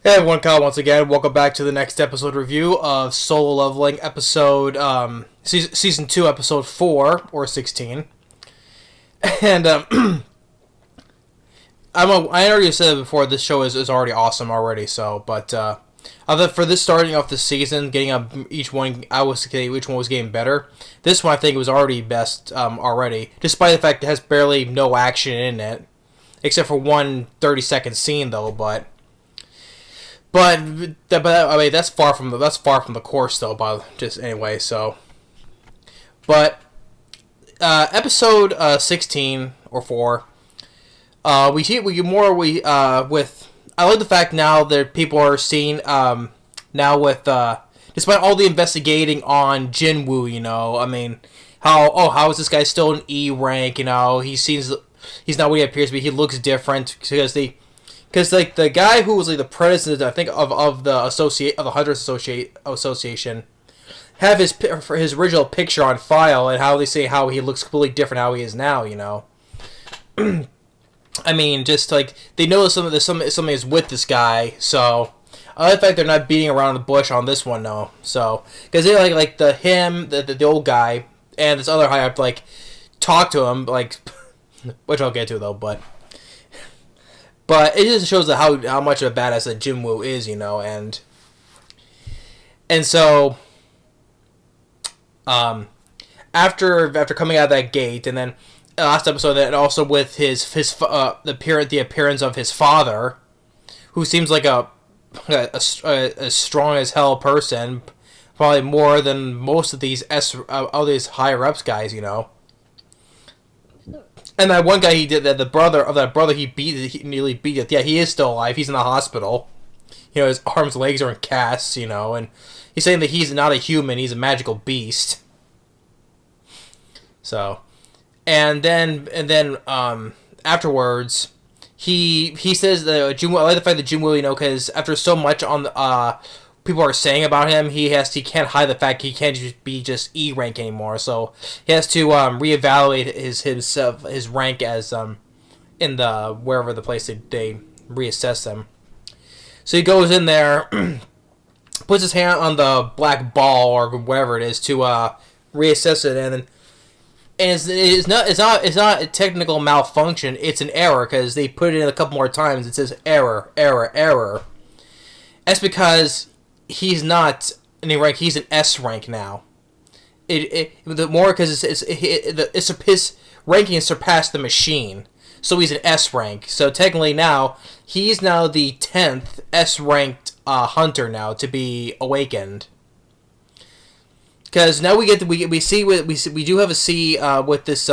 Hey everyone, Kyle once again. Welcome back to the next episode review of Solo Leveling episode, season 2, episode 4, or 16. And, I already said it before, this show is already awesome already, so, but, other for this starting off the season, getting up each one, each one was getting better. This one I think was already best, already, despite the fact it has barely no action in it, except for one 30-second scene though, But I mean that's far from the course though. But just anyway, so. But episode 16 or 4, we get more with. I like the fact now that people are seeing now with despite all the investigating on Jinwoo, I mean how is this guy still an E rank? He's not what he appears to be. He looks different because like the guy who was like the president, I think of the Hunters Association, have his original picture on file, and how they say how he looks completely different how he is now. I mean, just like they know something is with this guy, so I like the fact they're not beating around the bush on this one, though. So because they like the old guy and this other high up like talk to him like, which I'll get to though, But it just shows that how much of a badass that Jinwoo is, and so after coming out of that gate, and then last episode, and also with the appearance of his father, who seems like a strong as hell person, probably more than most of these all these higher ups guys, And that one guy the brother of that brother he nearly beat it. Yeah, he is still alive. He's in the hospital. His arms, legs are in casts, and he's saying that he's not a human, he's a magical beast. So, and then afterwards, he says that Jinwoo. I like the fact that Jinwoo, because after so much on the people are saying about him, he can't hide the fact he can't be just E rank anymore. So he has to reevaluate his rank as in the wherever the place they reassess him. So he goes in there, puts his hand on the black ball or whatever it is to reassess it, and it's not a technical malfunction. It's an error because they put it in a couple more times. It says error, error, error. That's because he's not an A rank. He's an S rank now. The more because his ranking has surpassed the machine, so he's an S rank. So technically now he's now the 10th S ranked hunter now to be awakened. Because now we do have a C with this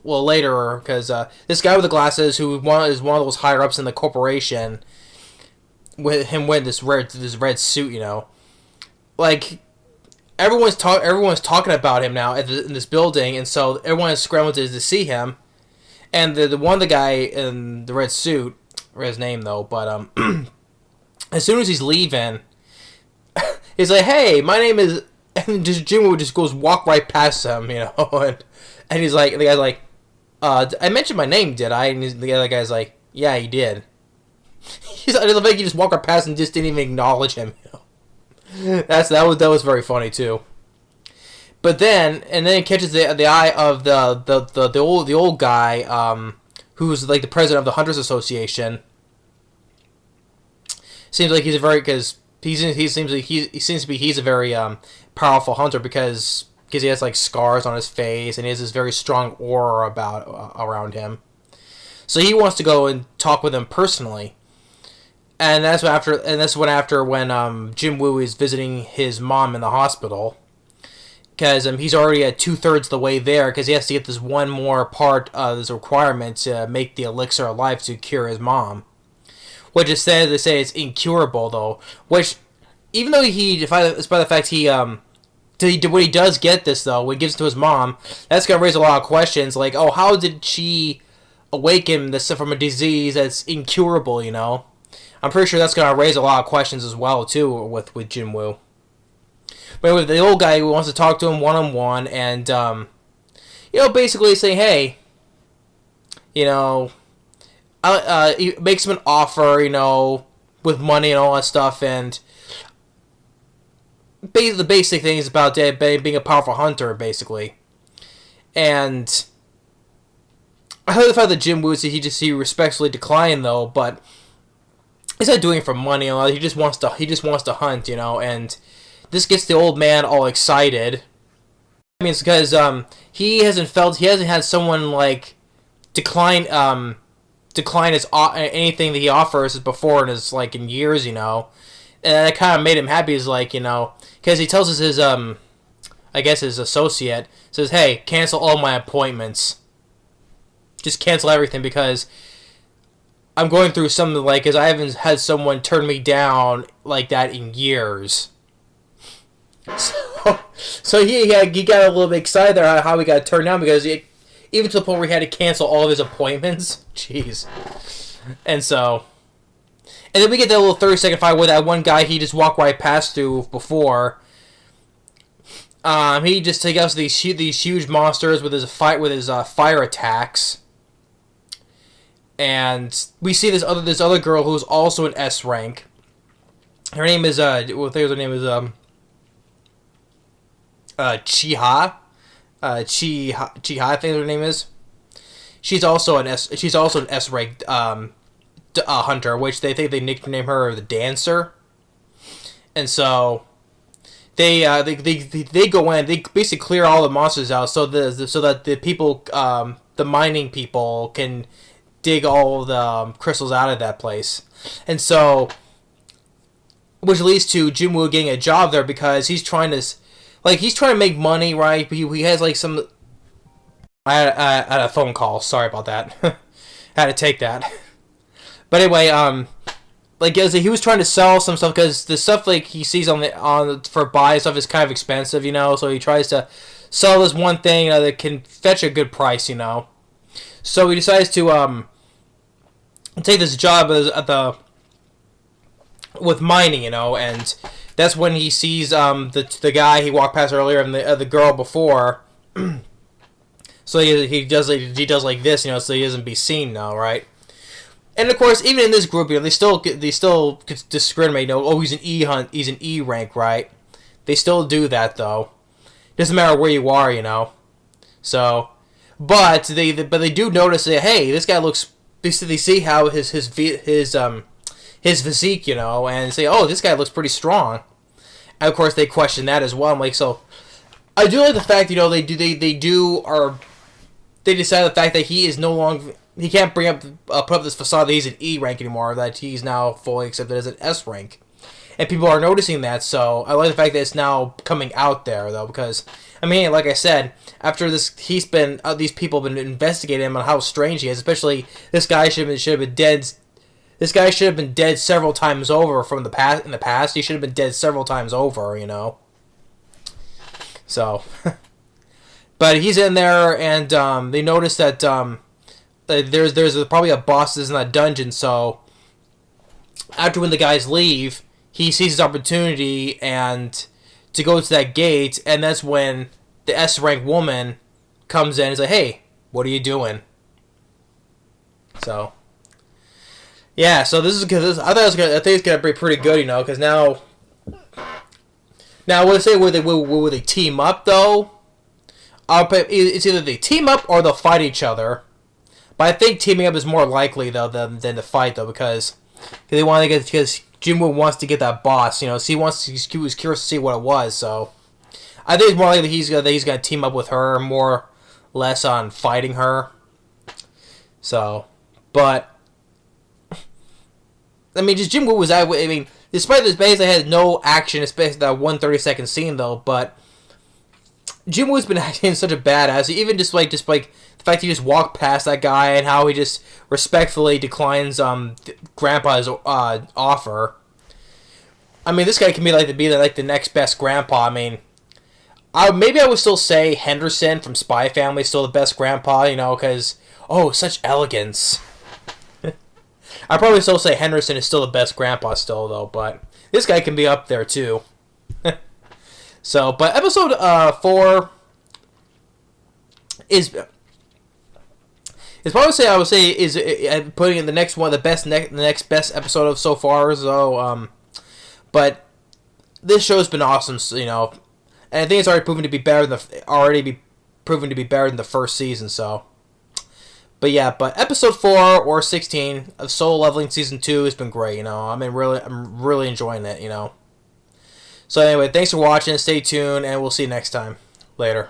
later, because this guy with the glasses who is one of those higher ups in the corporation, with him wearing this red suit, like everyone's talking about him now in this building, and so everyone is scrambling to see him, and the guy in the red suit, or his name though, but as soon as he's leaving, he's like, "Hey, my name is," and just Jinwoo just goes walk right past him, and he's like, the guy's like, "I mentioned my name, did I?" And the other guy's like, "Yeah, you did." I don't think he just walked right past and just didn't even acknowledge him. That was very funny too. But then it catches the eye of the old guy, who's like the president of the Hunters Association. Seems like he's a very powerful hunter because he has like scars on his face and he has this very strong aura around him. So he wants to go and talk with him personally. And that's when when Jinwoo is visiting his mom in the hospital, because he's already at 2/3 the way there, because he has to get this one more part of this requirement to make the elixir of life to cure his mom, which is said they say it's incurable though. Which, even though despite the fact when he does get this though, when he gives it to his mom, that's gonna raise a lot of questions like, oh, how did she awaken this from a disease that's incurable? I'm pretty sure that's going to raise a lot of questions as well, too, with Jinwoo. But with the old guy who wants to talk to him one-on-one, and, basically saying, hey, he makes him an offer, with money and all that stuff, and the basic things about being a powerful hunter, basically. And I heard the fact that Jinwoo, he respectfully declined though, but he's not doing it for money. He just wants to hunt, and this gets the old man all excited. I mean, it's because he hasn't had someone like decline his anything that he offers before in years, and that kind of made him happy. Is because he tells us his I guess his associate says, "Hey, cancel all my appointments. Just cancel everything because I'm going through something because I haven't had someone turn me down like that in years." So he got a little bit excited there how he got turned down because even to the point where he had to cancel all of his appointments. Jeez. And then we get that little 30-second fight where that one guy he just walked right past through before. He just takes out these huge monsters with his fire attacks. And we see this other girl who's also an S rank. Her name is Chiha. Chiha, I think her name is. She's also an S rank hunter, which they think they nickname her the Dancer. And so they go in, they basically clear all the monsters out so that the people, the mining people, can dig all the crystals out of that place. And so, which leads to Jinwoo getting a job there because he's trying to make money, right? But he has some. I had a phone call. Sorry about that. Had to take that. But anyway, he was trying to sell some stuff because the stuff he sees for buy stuff is kind of expensive, So he tries to sell this one thing that can fetch a good price, So he decides to take this job with mining, and that's when he sees the guy he walked past earlier and the girl before. So he does like this, so he doesn't be seen now, right? And of course, even in this group, they still discriminate. Oh, he's an E rank, right? They still do that though. Doesn't matter where you are, So, but they do notice that hey, this guy looks. They see how his physique, and say, oh, this guy looks pretty strong. And of course, they question that as well. I'm like, so I do like the fact, they decide the fact that he is no longer, he can't put up this facade that he's an E rank anymore, that he's now fully accepted as an S rank. And people are noticing that, so I like the fact that it's now coming out there, though, because, I mean, like I said, after this, these people have been investigating him on how strange he is, especially this guy should have been dead. This guy should have been dead several times over in the past. He should have been dead several times over, So, but he's in there, and they notice that there's probably a boss in that dungeon. So, after when the guys leave, he sees his opportunity and to go to that gate, and that's when the S rank woman comes in and is like, "Hey, what are you doing?" So. Yeah, so this is good. I think it's gonna be pretty good, because now would I say would they team up though? It's either they team up or they'll fight each other. But I think teaming up is more likely though than to fight though because Jinwoo wants to get that boss, so he was curious to see what it was. So I think it's more likely he's gonna team up with her, more less on fighting her. So, but. I mean, just Jinwoo was that way. I mean, despite this base, they had no action, especially that 1 30-second scene, though. But Jinwoo's been acting such a badass. Even just like the fact he just walked past that guy and how he just respectfully declines Grandpa's offer. I mean, this guy can be the next best Grandpa. I mean, maybe I would still say Henderson from Spy Family is still the best Grandpa. Because such elegance. I'd probably still say Henderson is still the best Grandpa still, though, but this guy can be up there, too. So, but episode 4 is It's probably say I would say is putting in the next one of the best the next best episode of so far. So but this show's been awesome. So, and I think it's already proven to be better than proven to be better than the first season. So. But yeah, but episode 4 or 16 of Solo Leveling season 2 has been great. I'm really enjoying it. So anyway, thanks for watching. Stay tuned, and we'll see you next time. Later.